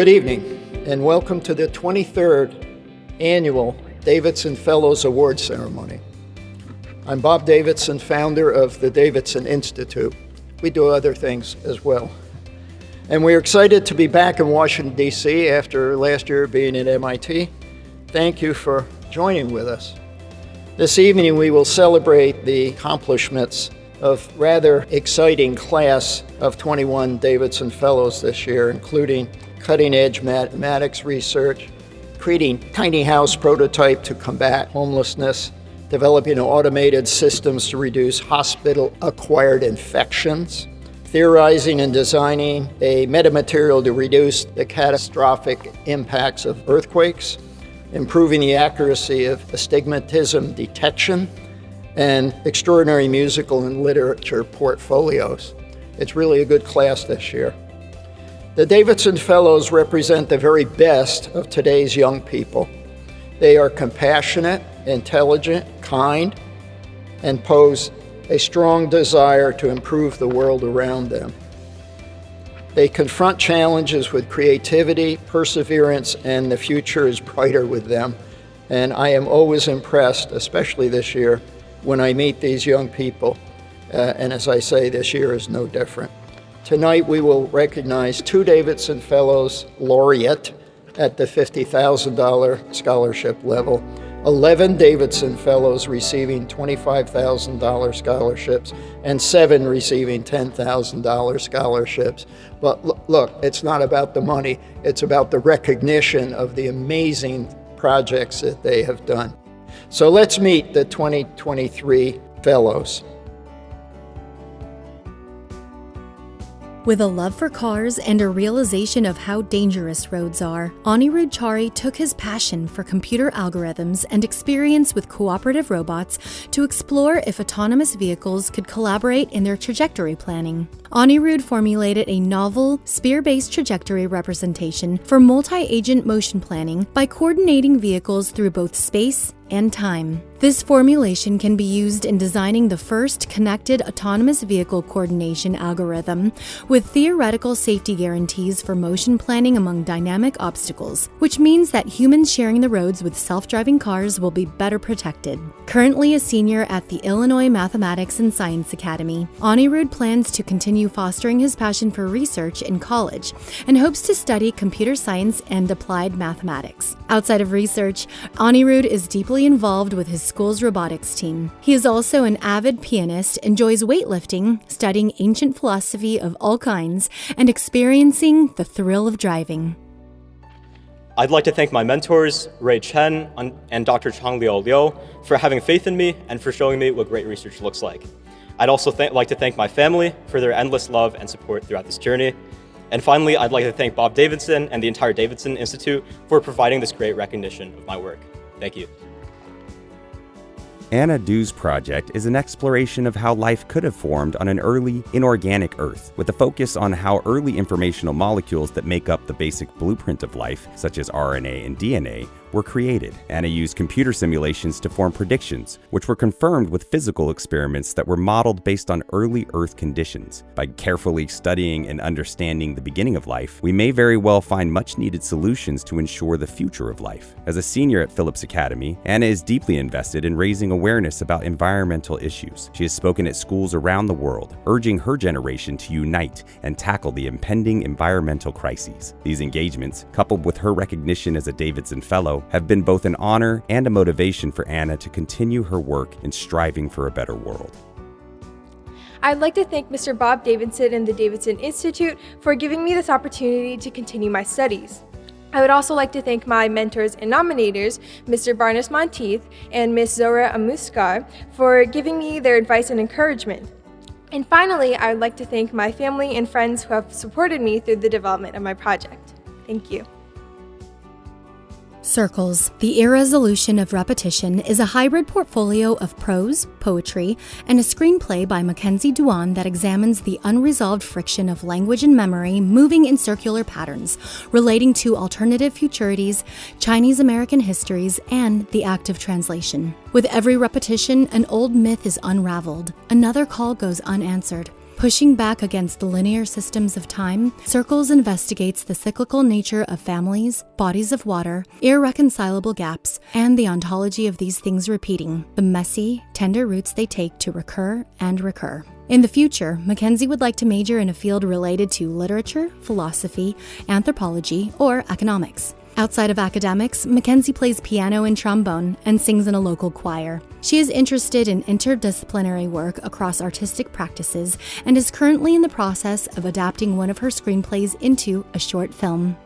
Good evening, and welcome to the 23rd Annual Davidson Fellows Award Ceremony. I'm Bob Davidson, founder of the Davidson Institute. We do other things as well. And we're excited to be back in Washington, D.C. after last year being at MIT. Thank you for joining with us. This evening we will celebrate the accomplishments of rather exciting class of 21 Davidson Fellows this year, including cutting-edge mathematics research, creating tiny house prototype to combat homelessness, developing automated systems to reduce hospital-acquired infections, theorizing and designing a metamaterial to reduce the catastrophic impacts of earthquakes, improving the accuracy of astigmatism detection, and extraordinary musical and literature portfolios. It's really a good class this year. The Davidson Fellows represent the very best of today's young people. They are compassionate, intelligent, kind, and pose a strong desire to improve the world around them. They confront challenges with creativity, perseverance, and the future is brighter with them. And I am always impressed, especially this year, when I meet these young people. And as I say, this year is no different. Tonight we will recognize 2 Davidson Fellows laureate at the $50,000 scholarship level, 11 Davidson Fellows receiving $25,000 scholarships, and 7 receiving $10,000 scholarships. But look, it's not about the money, it's about the recognition of the amazing projects that they have done. So let's meet the 2023 Fellows. With a love for cars and a realization of how dangerous roads are, Anirudh Chari took his passion for computer algorithms and experience with cooperative robots to explore if autonomous vehicles could collaborate in their trajectory planning. Anirudh formulated a novel, sphere-based trajectory representation for multi-agent motion planning by coordinating vehicles through both space and time. This formulation can be used in designing the first connected autonomous vehicle coordination algorithm with theoretical safety guarantees for motion planning among dynamic obstacles, which means that humans sharing the roads with self-driving cars will be better protected. Currently a senior at the Illinois Mathematics and Science Academy, Anirudh plans to continue fostering his passion for research in college and hopes to study computer science and applied mathematics. Outside of research, Anirudh is deeply involved with his school's robotics team. He is also an avid pianist, enjoys weightlifting, studying ancient philosophy of all kinds, and experiencing the thrill of driving. I'd like to thank my mentors, Ray Chen and Dr. Changliao Liu, for having faith in me and for showing me what great research looks like. I'd also like to thank my family for their endless love and support throughout this journey. And finally, I'd like to thank Bob Davidson and the entire Davidson Institute for providing this great recognition of my work. Thank you. Anna Du's project is an exploration of how life could have formed on an early, inorganic Earth, with a focus on how early informational molecules that make up the basic blueprint of life, such as RNA and DNA, were created. Anna used computer simulations to form predictions, which were confirmed with physical experiments that were modeled based on early Earth conditions. By carefully studying and understanding the beginning of life, we may very well find much-needed solutions to ensure the future of life. As a senior at Phillips Academy, Anna is deeply invested in raising awareness about environmental issues. She has spoken at schools around the world, urging her generation to unite and tackle the impending environmental crises. These engagements, coupled with her recognition as a Davidson Fellow, have been both an honor and a motivation for Anna to continue her work in striving for a better world. I'd like to thank Mr. Bob Davidson and the Davidson Institute for giving me this opportunity to continue my studies. I would also like to thank my mentors and nominators, Mr. Barnes Monteith and Ms. Zora Amuskar, for giving me their advice and encouragement. And finally, I would like to thank my family and friends who have supported me through the development of my project. Thank you. Circles, the Irresolution of Repetition, is a hybrid portfolio of prose, poetry, and a screenplay by Mackenzie Duan that examines the unresolved friction of language and memory moving in circular patterns, relating to alternative futurities, Chinese American histories, and the act of translation. With every repetition, an old myth is unraveled, another call goes unanswered. Pushing back against the linear systems of time, Circles investigates the cyclical nature of families, bodies of water, irreconcilable gaps, and the ontology of these things repeating, the messy, tender roots they take to recur and recur. In the future, Mackenzie would like to major in a field related to literature, philosophy, anthropology, or economics. Outside of academics, Mackenzie plays piano and trombone and sings in a local choir. She is interested in interdisciplinary work across artistic practices and is currently in the process of adapting one of her screenplays into a short film.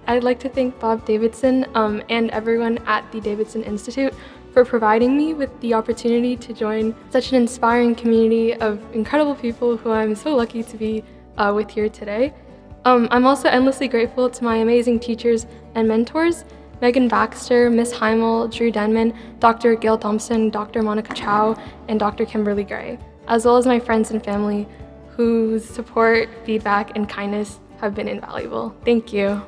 I'd like to thank Bob Davidson and everyone at the Davidson Institute for providing me with the opportunity to join such an inspiring community of incredible people who I'm so lucky to be with here today. I'm also endlessly grateful to my amazing teachers and mentors, Megan Baxter, Miss Heimel, Drew Denman, Dr. Gail Thompson, Dr. Monica Chow, and Dr. Kimberly Gray, as well as my friends and family whose support, feedback, and kindness have been invaluable. Thank you.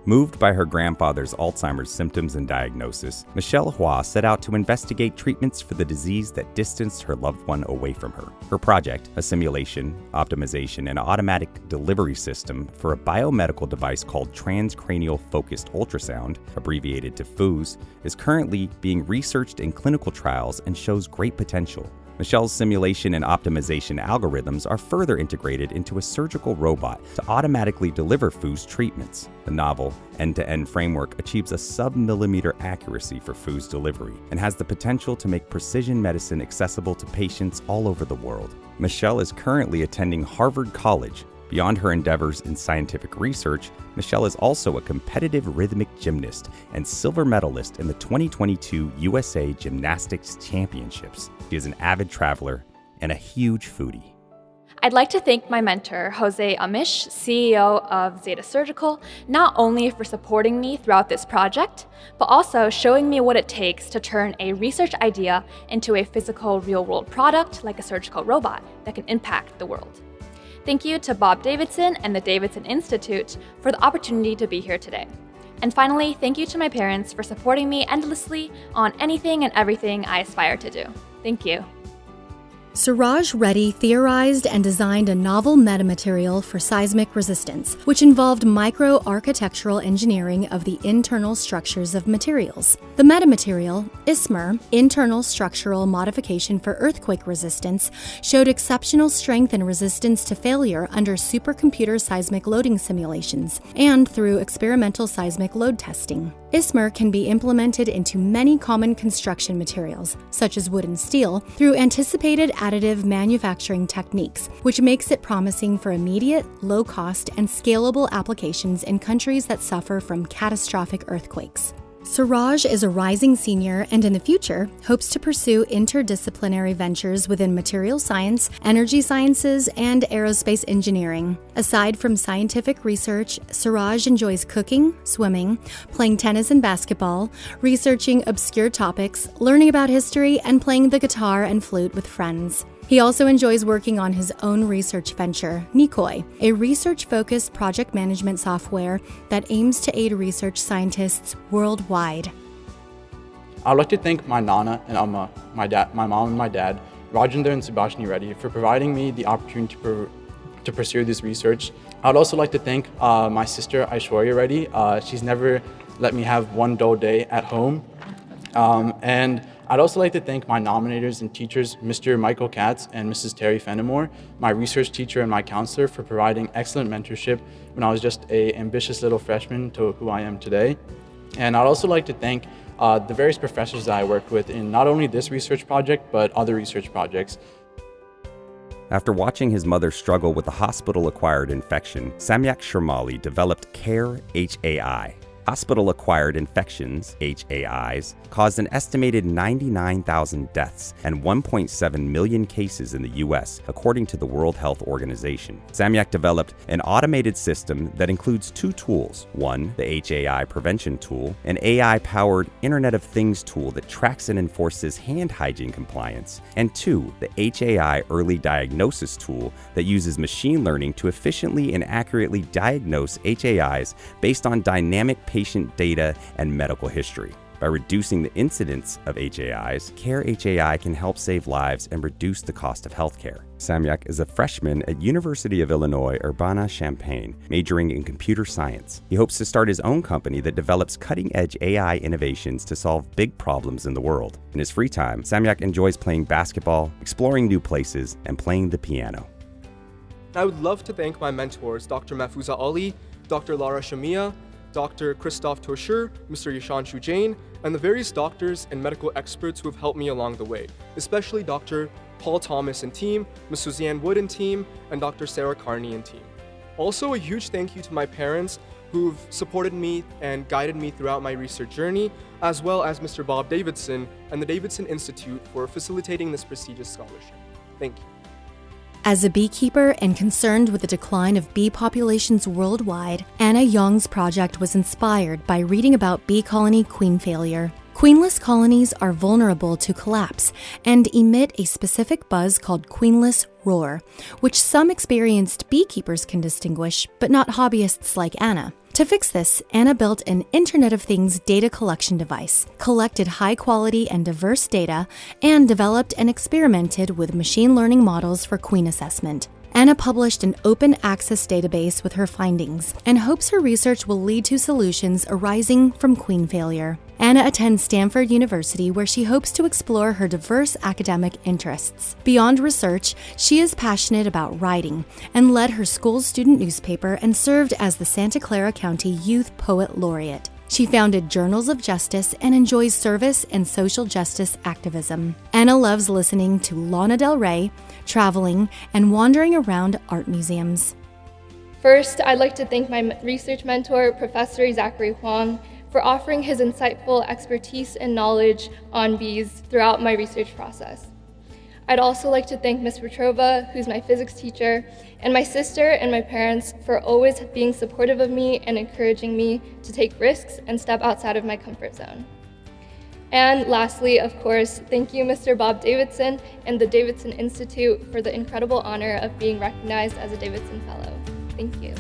Moved by her grandfather's Alzheimer's symptoms and diagnosis, Michelle Hua set out to investigate treatments for the disease that distanced her loved one away from her. Her project, a simulation, optimization, and automatic delivery system for a biomedical device called transcranial focused ultrasound, abbreviated to FOOS, is currently being researched in clinical trials and shows great potential. Michelle's simulation and optimization algorithms are further integrated into a surgical robot to automatically deliver FOOS treatments. The novel, end-to-end framework achieves a sub-millimeter accuracy for FOOS delivery and has the potential to make precision medicine accessible to patients all over the world. Michelle is currently attending Harvard College. Beyond her endeavors in scientific research, Michelle is also a competitive rhythmic gymnast and silver medalist in the 2022 USA Gymnastics Championships. She is an avid traveler and a huge foodie. I'd like to thank my mentor, Jose Amish, CEO of Zeta Surgical, not only for supporting me throughout this project, but also showing me what it takes to turn a research idea into a physical real-world product like a surgical robot that can impact the world. Thank you to Bob Davidson and the Davidson Institute for the opportunity to be here today. And finally, thank you to my parents for supporting me endlessly on anything and everything I aspire to do. Thank you. Suraj Reddy theorized and designed a novel metamaterial for seismic resistance, which involved micro-architectural engineering of the internal structures of materials. The metamaterial, ISMER, Internal Structural Modification for Earthquake Resistance, showed exceptional strength and resistance to failure under supercomputer seismic loading simulations and through experimental seismic load testing. ISMER can be implemented into many common construction materials, such as wood and steel, through anticipated additive manufacturing techniques, which makes it promising for immediate, low-cost, and scalable applications in countries that suffer from catastrophic earthquakes. Suraj is a rising senior and in the future hopes to pursue interdisciplinary ventures within material science, energy sciences, and aerospace engineering. Aside from scientific research, Suraj enjoys cooking, swimming, playing tennis and basketball, researching obscure topics, learning about history, and playing the guitar and flute with friends. He also enjoys working on his own research venture, Nikoi, a research-focused project management software that aims to aid research scientists worldwide. I'd like to thank my Nana and Amma, my mom and my dad, Rajendra and Subhashini Reddy, for providing me the opportunity to pursue this research. I'd also like to thank my sister Aishwarya Reddy. She's never let me have one dull day at home. And I'd also like to thank my nominators and teachers, Mr. Michael Katz and Mrs. Terry Fenimore, my research teacher and my counselor, for providing excellent mentorship when I was just an ambitious little freshman to who I am today. And I'd also like to thank the various professors that I worked with in not only this research project, but other research projects. After watching his mother struggle with a hospital-acquired infection, Samyak Sharmali developed CARE HAI. Hospital-acquired infections, HAIs, caused an estimated 99,000 deaths and 1.7 million cases in the U.S., according to the World Health Organization. Samyak developed an automated system that includes two tools. One, the HAI prevention tool, an AI-powered Internet of Things tool that tracks and enforces hand hygiene compliance. And two, the HAI early diagnosis tool that uses machine learning to efficiently and accurately diagnose HAIs based on dynamic patient data and medical history. By reducing the incidence of HAIs, Care HAI can help save lives and reduce the cost of healthcare. Samyak is a freshman at University of Illinois Urbana-Champaign, majoring in computer science. He hopes to start his own company that develops cutting-edge AI innovations to solve big problems in the world. In his free time, Samyak enjoys playing basketball, exploring new places, and playing the piano. I would love to thank my mentors, Dr. Mahfouza Ali, Dr. Lara Shamia, Dr. Christophe Torshur, Mr. Yashanshu Jain, and the various doctors and medical experts who have helped me along the way, especially Dr. Paul Thomas and team, Ms. Suzanne Wood and team, and Dr. Sarah Carney and team. Also, a huge thank you to my parents who've supported me and guided me throughout my research journey, as well as Mr. Bob Davidson and the Davidson Institute for facilitating this prestigious scholarship. Thank you. As a beekeeper and concerned with the decline of bee populations worldwide, Anna Young's project was inspired by reading about bee colony queen failure. Queenless colonies are vulnerable to collapse and emit a specific buzz called queenless roar, which some experienced beekeepers can distinguish, but not hobbyists like Anna. To fix this, Anna built an Internet of Things data collection device, collected high-quality and diverse data, and developed and experimented with machine learning models for queen assessment. Anna published an open access database with her findings and hopes her research will lead to solutions arising from queen failure. Anna attends Stanford University, where she hopes to explore her diverse academic interests. Beyond research, she is passionate about writing and led her school's student newspaper and served as the Santa Clara County Youth Poet Laureate. She founded Journals of Justice and enjoys service and social justice activism. Anna loves listening to Lana Del Rey, traveling, and wandering around art museums. First, I'd like to thank my research mentor, Professor Zachary Huang, for offering his insightful expertise and knowledge on bees throughout my research process. I'd also like to thank Ms. Petrova, who's my physics teacher, and my sister and my parents for always being supportive of me and encouraging me to take risks and step outside of my comfort zone. And lastly, of course, thank you, Mr. Bob Davidson and the Davidson Institute for the incredible honor of being recognized as a Davidson Fellow. Thank you.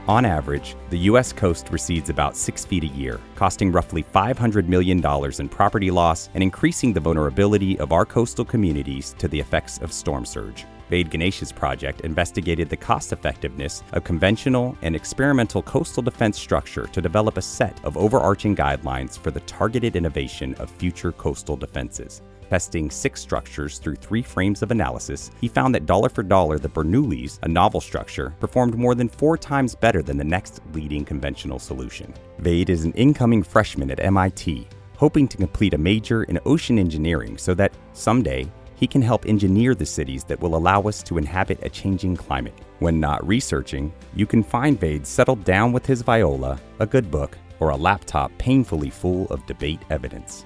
On average, the U.S. coast recedes about 6 feet a year, costing roughly $500 million in property loss and increasing the vulnerability of our coastal communities to the effects of storm surge. Ved Ganesh's project investigated the cost-effectiveness of conventional and experimental coastal defense structure to develop a set of overarching guidelines for the targeted innovation of future coastal defenses. Testing 6 structures through 3 frames of analysis, he found that dollar for dollar, the Bernoullis, a novel structure, performed more than 4 times better than the next leading conventional solution. Vade is an incoming freshman at MIT, hoping to complete a major in ocean engineering so that someday he can help engineer the cities that will allow us to inhabit a changing climate. When not researching, you can find Vade settled down with his viola, a good book, or a laptop painfully full of debate evidence.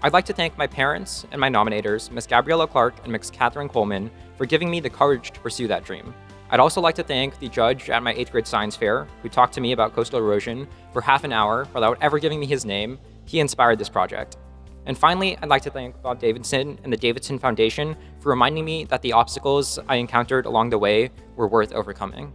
I'd like to thank my parents and my nominators, Ms. Gabriella Clark and Ms. Catherine Coleman, for giving me the courage to pursue that dream. I'd also like to thank the judge at my 8th grade science fair, who talked to me about coastal erosion for half an hour without ever giving me his name. He inspired this project. And finally, I'd like to thank Bob Davidson and the Davidson Foundation for reminding me that the obstacles I encountered along the way were worth overcoming.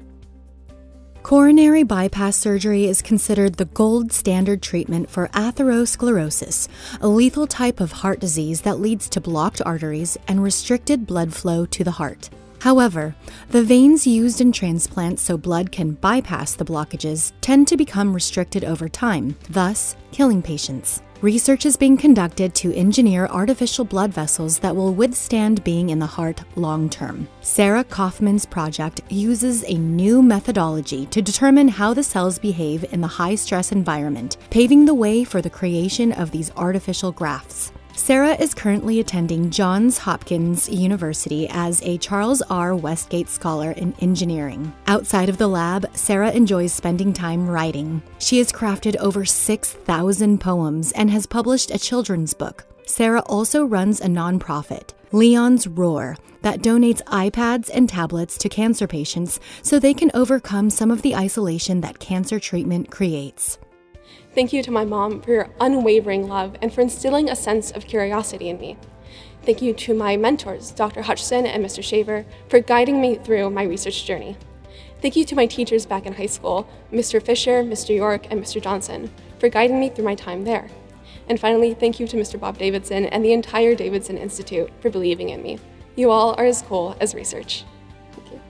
Coronary bypass surgery is considered the gold standard treatment for atherosclerosis, a lethal type of heart disease that leads to blocked arteries and restricted blood flow to the heart. However, the veins used in transplants so blood can bypass the blockages tend to become restricted over time, thus killing patients. Research is being conducted to engineer artificial blood vessels that will withstand being in the heart long term. Sarah Kaufman's project uses a new methodology to determine how the cells behave in the high-stress environment, paving the way for the creation of these artificial grafts. Sarah is currently attending Johns Hopkins University as a Charles R. Westgate Scholar in Engineering. Outside of the lab, Sarah enjoys spending time writing. She has crafted over 6,000 poems and has published a children's book. Sarah also runs a nonprofit, Leon's Roar, that donates iPads and tablets to cancer patients so they can overcome some of the isolation that cancer treatment creates. Thank you to my mom for your unwavering love and for instilling a sense of curiosity in me. Thank you to my mentors, Dr. Hutchison and Mr. Shaver, for guiding me through my research journey. Thank you to my teachers back in high school, Mr. Fisher, Mr. York, and Mr. Johnson, for guiding me through my time there. And finally, thank you to Mr. Bob Davidson and the entire Davidson Institute for believing in me. You all are as cool as research. Thank you.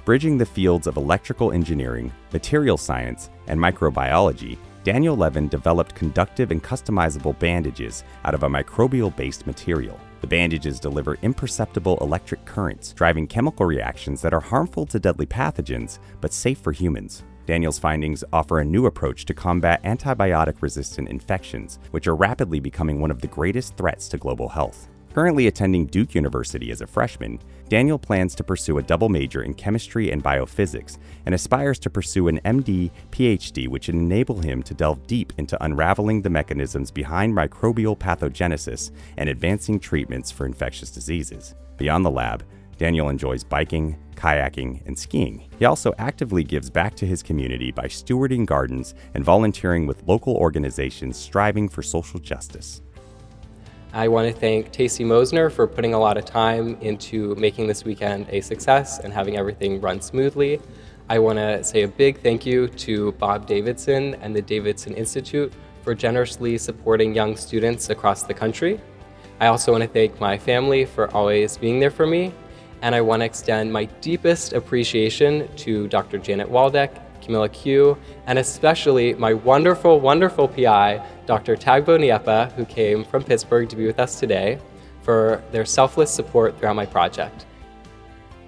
Bridging the fields of electrical engineering, material science, and microbiology, Daniel Levin developed conductive and customizable bandages out of a microbial-based material. The bandages deliver imperceptible electric currents, driving chemical reactions that are harmful to deadly pathogens, but safe for humans. Daniel's findings offer a new approach to combat antibiotic-resistant infections, which are rapidly becoming one of the greatest threats to global health. Currently attending Duke University as a freshman, Daniel plans to pursue a double major in chemistry and biophysics and aspires to pursue an MD, PhD, which would enable him to delve deep into unraveling the mechanisms behind microbial pathogenesis and advancing treatments for infectious diseases. Beyond the lab, Daniel enjoys biking, kayaking, and skiing. He also actively gives back to his community by stewarding gardens and volunteering with local organizations striving for social justice. I want to thank Tacey Mosner for putting a lot of time into making this weekend a success and having everything run smoothly. I want to say a big thank you to Bob Davidson and the Davidson Institute for generously supporting young students across the country. I also want to thank my family for always being there for me. And I want to extend my deepest appreciation to Dr. Janet Waldeck, Camilla Q, and especially my wonderful, wonderful PI, Dr. Tagbo Niepa, who came from Pittsburgh to be with us today, for their selfless support throughout my project.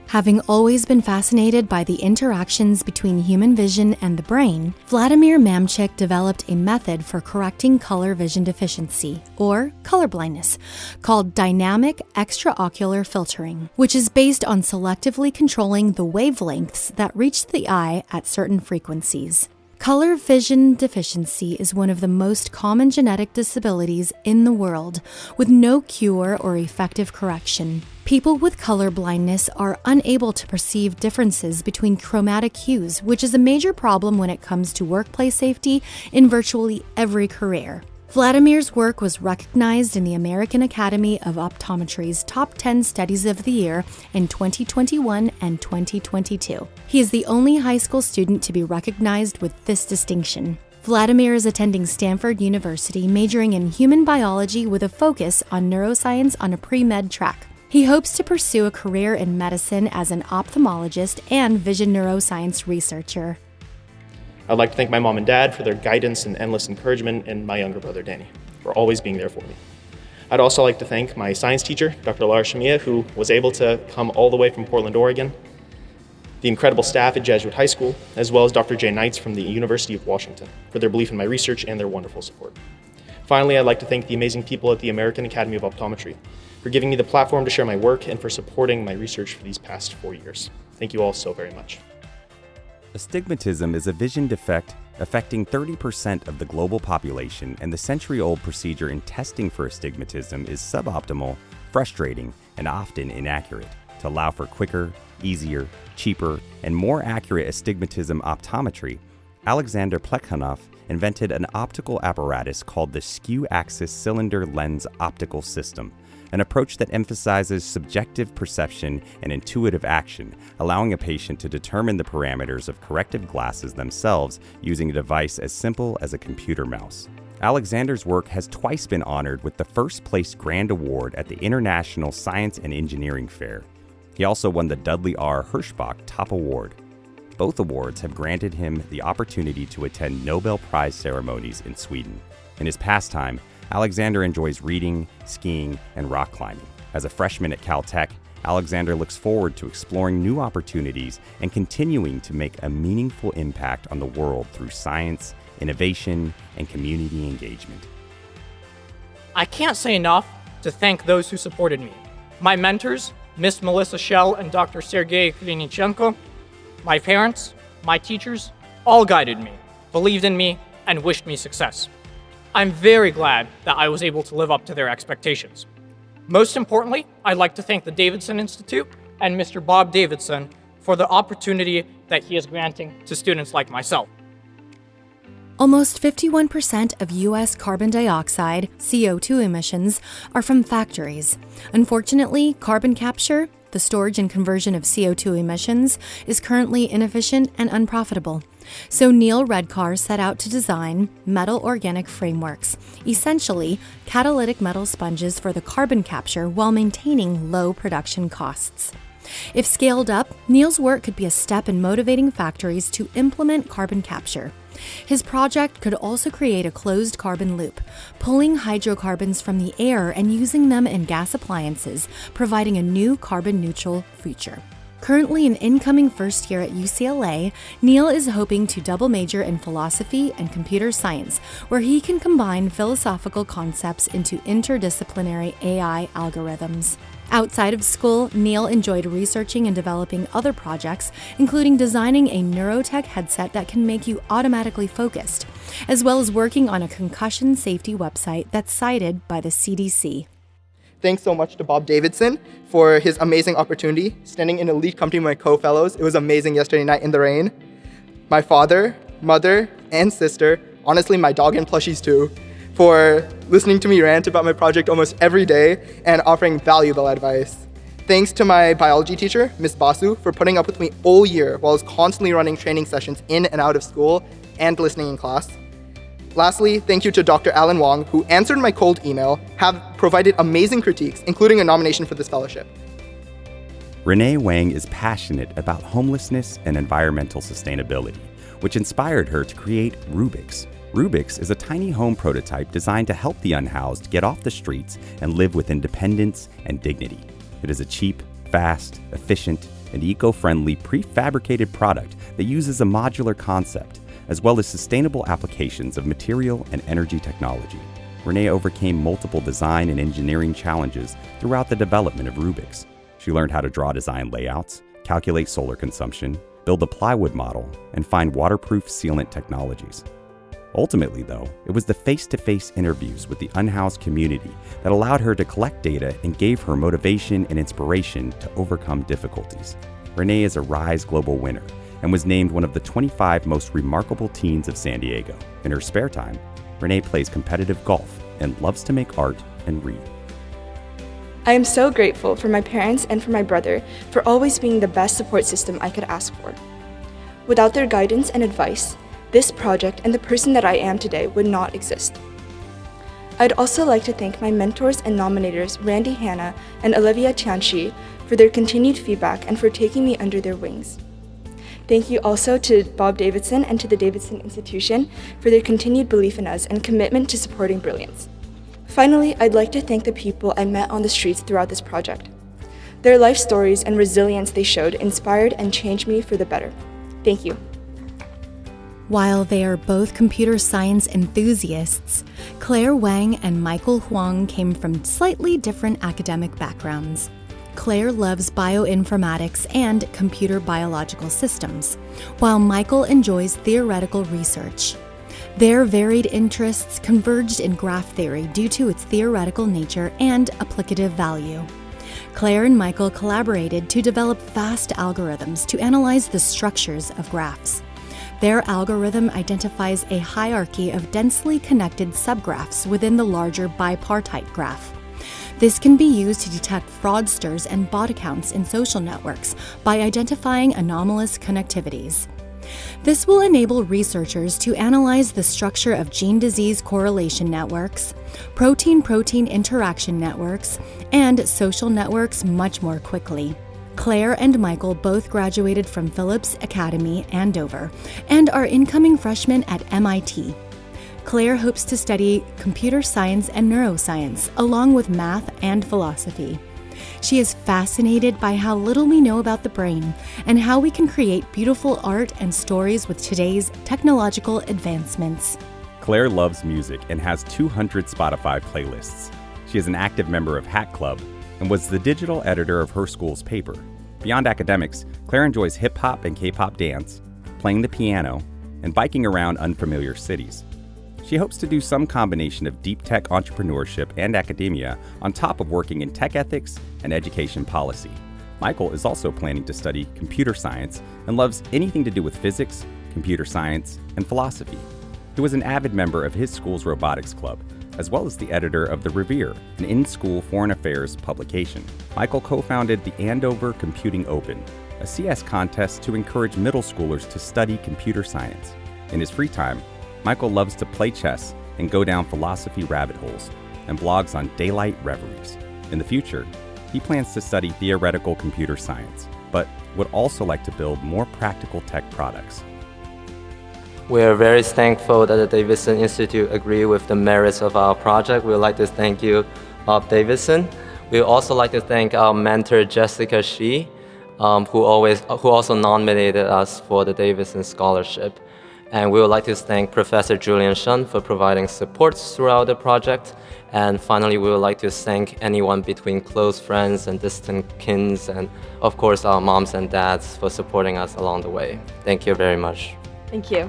Having always been fascinated by the interactions between human vision and the brain, Vladimir Mamchik developed a method for correcting color vision deficiency, or colorblindness, called dynamic extraocular filtering, which is based on selectively controlling the wavelengths that reach the eye at certain frequencies. Color vision deficiency is one of the most common genetic disabilities in the world, with no cure or effective correction. People with color blindness are unable to perceive differences between chromatic hues, which is a major problem when it comes to workplace safety in virtually every career. Vladimir's work was recognized in the American Academy of Optometry's Top 10 Studies of the Year in 2021 and 2022. He is the only high school student to be recognized with this distinction. Vladimir is attending Stanford University, majoring in human biology with a focus on neuroscience on a pre-med track. He hopes to pursue a career in medicine as an ophthalmologist and vision neuroscience researcher. I'd like to thank my mom and dad for their guidance and endless encouragement, and my younger brother, Danny, for always being there for me. I'd also like to thank my science teacher, Dr. Lara Shamia, who was able to come all the way from Portland, Oregon, the incredible staff at Jesuit High School, as well as Dr. Jay Knights from the University of Washington for their belief in my research and their wonderful support. Finally, I'd like to thank the amazing people at the American Academy of Optometry for giving me the platform to share my work and for supporting my research for these past 4 years. Thank you all so very much. Astigmatism is a vision defect affecting 30% of the global population, and the century-old procedure in testing for astigmatism is suboptimal, frustrating, and often inaccurate. To allow for quicker, easier, cheaper, and more accurate astigmatism optometry, Alexander Plekhanov invented an optical apparatus called the skew-axis cylinder lens optical system, an approach that emphasizes subjective perception and intuitive action, allowing a patient to determine the parameters of corrective glasses themselves using a device as simple as a computer mouse. Alexander's work has twice been honored with the first-place Grand Award at the International Science and Engineering Fair. He also won the Dudley R. Hirschbach Top Award. Both awards have granted him the opportunity to attend Nobel Prize ceremonies in Sweden. In his pastime, Alexander enjoys reading, skiing, and rock climbing. As a freshman at Caltech, Alexander looks forward to exploring new opportunities and continuing to make a meaningful impact on the world through science, innovation, and community engagement. I can't say enough to thank those who supported me. My mentors, Miss Melissa Schell and Dr. Sergei Klinichenko, my parents, my teachers, all guided me, believed in me, and wished me success. I'm very glad that I was able to live up to their expectations. Most importantly, I'd like to thank the Davidson Institute and Mr. Bob Davidson for the opportunity that he is granting to students like myself. Almost 51% of U.S. carbon dioxide, CO2 emissions, are from factories. Unfortunately, carbon capture, the storage and conversion of CO2 emissions, is currently inefficient and unprofitable. So Neil Redcar set out to design metal organic frameworks, essentially catalytic metal sponges for the carbon capture while maintaining low production costs. If scaled up, Neil's work could be a step in motivating factories to implement carbon capture. His project could also create a closed carbon loop, pulling hydrocarbons from the air and using them in gas appliances, providing a new carbon-neutral future. Currently an incoming first year at UCLA, Neil is hoping to double major in philosophy and computer science, where he can combine philosophical concepts into interdisciplinary AI algorithms. Outside of school, Neil enjoyed researching and developing other projects, including designing a neurotech headset that can make you automatically focused, as well as working on a concussion safety website that's cited by the CDC. Thanks so much to Bob Davidson for his amazing opportunity, standing in a lead company with my co-fellows. It was amazing yesterday night in the rain. My father, mother, and sister, honestly my dog and plushies too, for listening to me rant about my project almost every day and offering valuable advice. Thanks to my biology teacher, Miss Basu, for putting up with me all year while I was constantly running training sessions in and out of school and listening in class. Lastly, thank you to Dr. Alan Wong, who answered my cold email, have provided amazing critiques, including a nomination for this fellowship. Renee Wang is passionate about homelessness and environmental sustainability, which inspired her to create Rubix. Rubix is a tiny home prototype designed to help the unhoused get off the streets and live with independence and dignity. It is a cheap, fast, efficient, and eco-friendly prefabricated product that uses a modular concept, as well as sustainable applications of material and energy technology. Renee overcame multiple design and engineering challenges throughout the development of Rubix. She learned how to draw design layouts, calculate solar consumption, build a plywood model, and find waterproof sealant technologies. Ultimately, though, it was the face-to-face interviews with the unhoused community that allowed her to collect data and gave her motivation and inspiration to overcome difficulties. Renee is a RISE Global winner and was named one of the 25 most remarkable teens of San Diego. In her spare time, Renee plays competitive golf and loves to make art and read. I am so grateful for my parents and for my brother for always being the best support system I could ask for. Without their guidance and advice, this project and the person that I am today would not exist. I'd also like to thank my mentors and nominators, Randy Hanna and Olivia Tianchi, for their continued feedback and for taking me under their wings. Thank you also to Bob Davidson and to the Davidson Institution for their continued belief in us and commitment to supporting brilliance. Finally, I'd like to thank the people I met on the streets throughout this project. Their life stories and resilience they showed inspired and changed me for the better. Thank you. While they are both computer science enthusiasts, Claire Wang and Michael Huang came from slightly different academic backgrounds. Claire loves bioinformatics and computer biological systems, while Michael enjoys theoretical research. Their varied interests converged in graph theory due to its theoretical nature and applicative value. Claire and Michael collaborated to develop fast algorithms to analyze the structures of graphs. Their algorithm identifies a hierarchy of densely connected subgraphs within the larger bipartite graph. This can be used to detect fraudsters and bot accounts in social networks by identifying anomalous connectivities. This will enable researchers to analyze the structure of gene-disease correlation networks, protein-protein interaction networks, and social networks much more quickly. Claire and Michael both graduated from Phillips Academy, Andover, and are incoming freshmen at MIT. Claire hopes to study computer science and neuroscience, along with math and philosophy. She is fascinated by how little we know about the brain and how we can create beautiful art and stories with today's technological advancements. Claire loves music and has 200 Spotify playlists. She is an active member of Hack Club and was the digital editor of her school's paper. Beyond academics, Claire enjoys hip-hop and K-pop dance, playing the piano, and biking around unfamiliar cities. She hopes to do some combination of deep tech entrepreneurship and academia on top of working in tech ethics and education policy. Michael is also planning to study computer science and loves anything to do with physics, computer science, and philosophy. He was an avid member of his school's robotics club, as well as the editor of The Revere, an in-school foreign affairs publication. Michael co-founded the Andover Computing Open, a CS contest to encourage middle schoolers to study computer science. In his free time, Michael loves to play chess and go down philosophy rabbit holes, and blogs on daylight reveries. In the future, he plans to study theoretical computer science, but would also like to build more practical tech products. We are very thankful that the Davidson Institute agreed with the merits of our project. We would like to thank you, Bob Davidson. We would also like to thank our mentor, Jessica Shi, who also nominated us for the Davidson Scholarship. And we would like to thank Professor Julian Shun for providing support throughout the project. And finally, we would like to thank anyone between close friends and distant kins, and of course our moms and dads for supporting us along the way. Thank you very much. Thank you.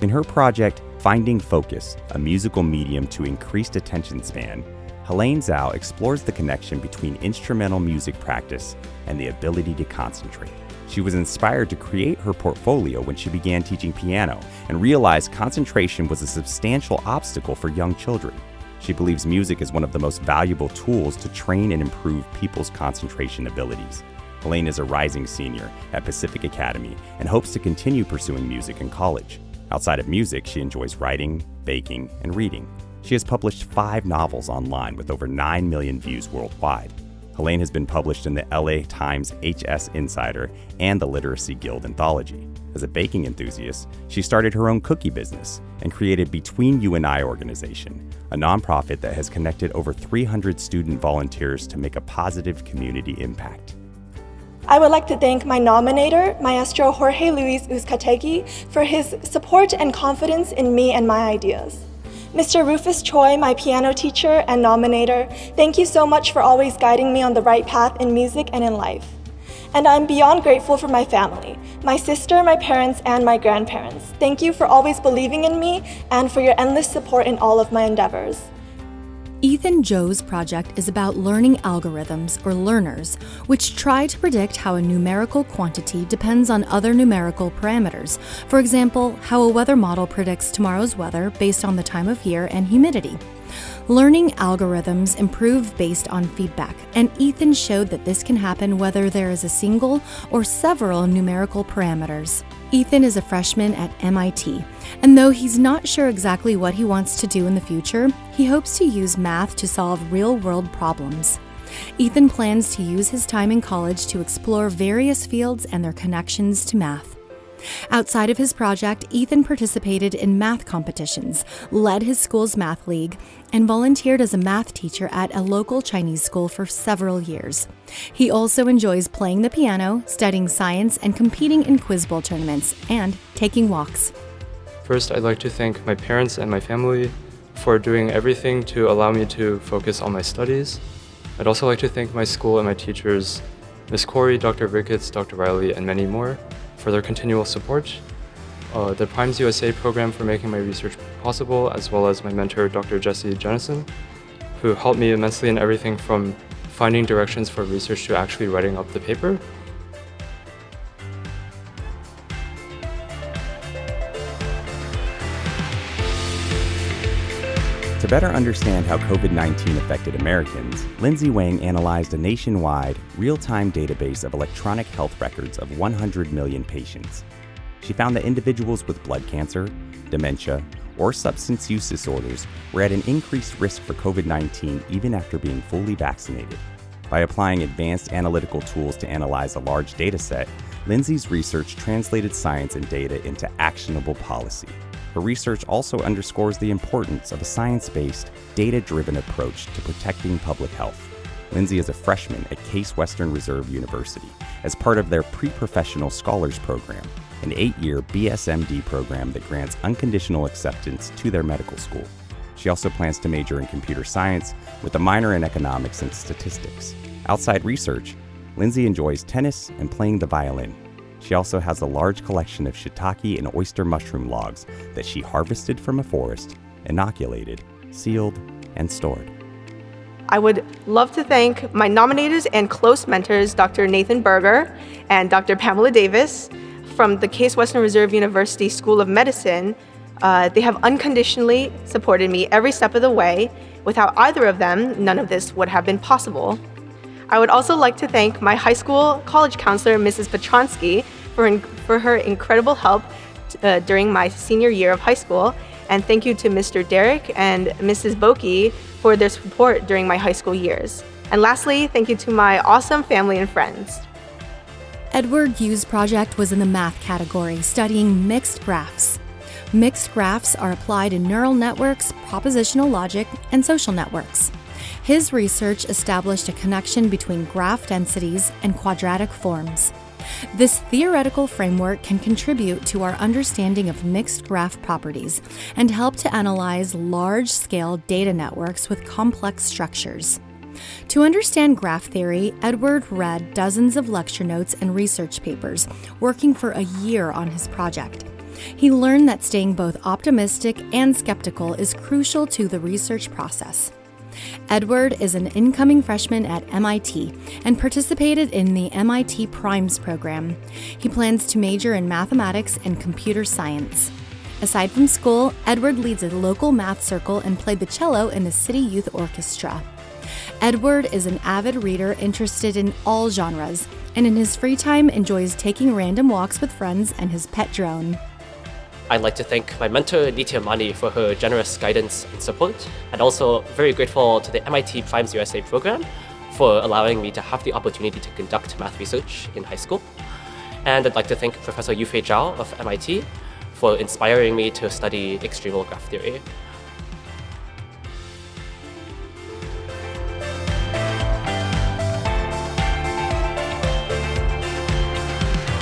In her project, Finding Focus, a musical medium to increased attention span, Helene Zhao explores the connection between instrumental music practice and the ability to concentrate. She was inspired to create her portfolio when she began teaching piano and realized concentration was a substantial obstacle for young children. She believes music is one of the most valuable tools to train and improve people's concentration abilities. Helene is a rising senior at Pacific Academy and hopes to continue pursuing music in college. Outside of music, she enjoys writing, baking, and reading. She has published 5 novels online with over 9 million views worldwide. Helene has been published in the LA Times HS Insider and the Literacy Guild Anthology. As a baking enthusiast, she started her own cookie business and created Between You and I organization, a nonprofit that has connected over 300 student volunteers to make a positive community impact. I would like to thank my nominator, Maestro Jorge Luis Uzcategui, for his support and confidence in me and my ideas. Mr. Rufus Choi, my piano teacher and nominator, thank you so much for always guiding me on the right path in music and in life. And I'm beyond grateful for my family, my sister, my parents, and my grandparents. Thank you for always believing in me and for your endless support in all of my endeavors. Ethan Zhou's project is about learning algorithms, or learners, which try to predict how a numerical quantity depends on other numerical parameters. For example, how a weather model predicts tomorrow's weather based on the time of year and humidity. Learning algorithms improve based on feedback, and Ethan showed that this can happen whether there is a single or several numerical parameters. Ethan is a freshman at MIT, and though he's not sure exactly what he wants to do in the future, he hopes to use math to solve real-world problems. Ethan plans to use his time in college to explore various fields and their connections to math. Outside of his project, Ethan participated in math competitions, led his school's math league, and volunteered as a math teacher at a local Chinese school for several years. He also enjoys playing the piano, studying science, and competing in quiz bowl tournaments, and taking walks. First, I'd like to thank my parents and my family for doing everything to allow me to focus on my studies. I'd also like to thank my school and my teachers, Ms. Corey, Dr. Ricketts, Dr. Riley, and many more, for their continual support, the Primes USA program for making my research possible, as well as my mentor, Dr. Jesse Jennison, who helped me immensely in everything from finding directions for research to actually writing up the paper. To better understand how COVID-19 affected Americans, Lindsay Wang analyzed a nationwide, real-time database of electronic health records of 100 million patients. She found that individuals with blood cancer, dementia, or substance use disorders were at an increased risk for COVID-19 even after being fully vaccinated. By applying advanced analytical tools to analyze a large data set, Lindsay's research translated science and data into actionable policy. Her research also underscores the importance of a science-based, data-driven approach to protecting public health. Lindsay is a freshman at Case Western Reserve University as part of their Pre-Professional Scholars Program, an 8-year BSMD program that grants unconditional acceptance to their medical school. She also plans to major in computer science with a minor in economics and statistics. Outside research, Lindsay enjoys tennis and playing the violin. She also has a large collection of shiitake and oyster mushroom logs that she harvested from a forest, inoculated, sealed, and stored. I would love to thank my nominators and close mentors, Dr. Nathan Berger and Dr. Pamela Davis, from the Case Western Reserve University School of Medicine. They have unconditionally supported me every step of the way. Without either of them, none of this would have been possible. I would also like to thank my high school college counselor, Mrs. Petronsky, for her incredible help during my senior year of high school. And thank you to Mr. Derek and Mrs. Boki for their support during my high school years. And lastly, thank you to my awesome family and friends. Edward Yu's project was in the math category, studying mixed graphs. Mixed graphs are applied in neural networks, propositional logic, and social networks. His research established a connection between graph densities and quadratic forms. This theoretical framework can contribute to our understanding of mixed graph properties and help to analyze large-scale data networks with complex structures. To understand graph theory, Edward read dozens of lecture notes and research papers, working for a year on his project. He learned that staying both optimistic and skeptical is crucial to the research process. Edward is an incoming freshman at MIT and participated in the MIT Primes program. He plans to major in mathematics and computer science. Aside from school, Edward leads a local math circle and played the cello in the City Youth Orchestra. Edward is an avid reader interested in all genres, and in his free time enjoys taking random walks with friends and his pet drone. I'd like to thank my mentor, Nitya Mani, for her generous guidance and support, and also very grateful to the MIT Primes USA program for allowing me to have the opportunity to conduct math research in high school. And I'd like to thank Professor Yufei Zhao of MIT for inspiring me to study extremal graph theory.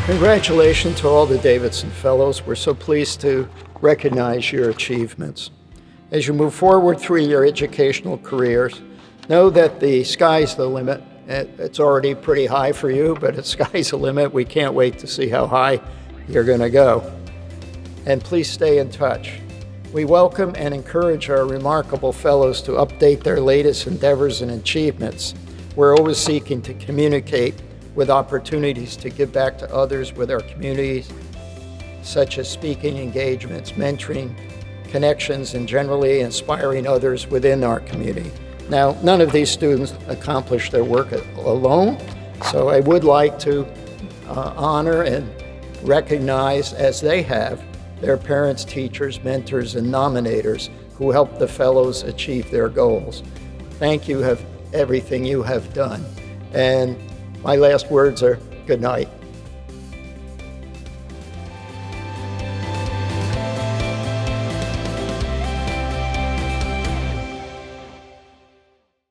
Congratulations to all the Davidson Fellows. We're so pleased to recognize your achievements. As you move forward through your educational careers, know that the sky's the limit. It's already pretty high for you, but the sky's the limit. We can't wait to see how high you're going to go. And please stay in touch. We welcome and encourage our remarkable fellows to update their latest endeavors and achievements. We're always seeking to communicate with opportunities to give back to others with our communities, such as speaking engagements, mentoring, connections, and generally inspiring others within our community. Now, none of these students accomplish their work alone, so I would like to honor and recognize, as they have, their parents, teachers, mentors, and nominators who helped the fellows achieve their goals. Thank you for everything you have done. And my last words are good night.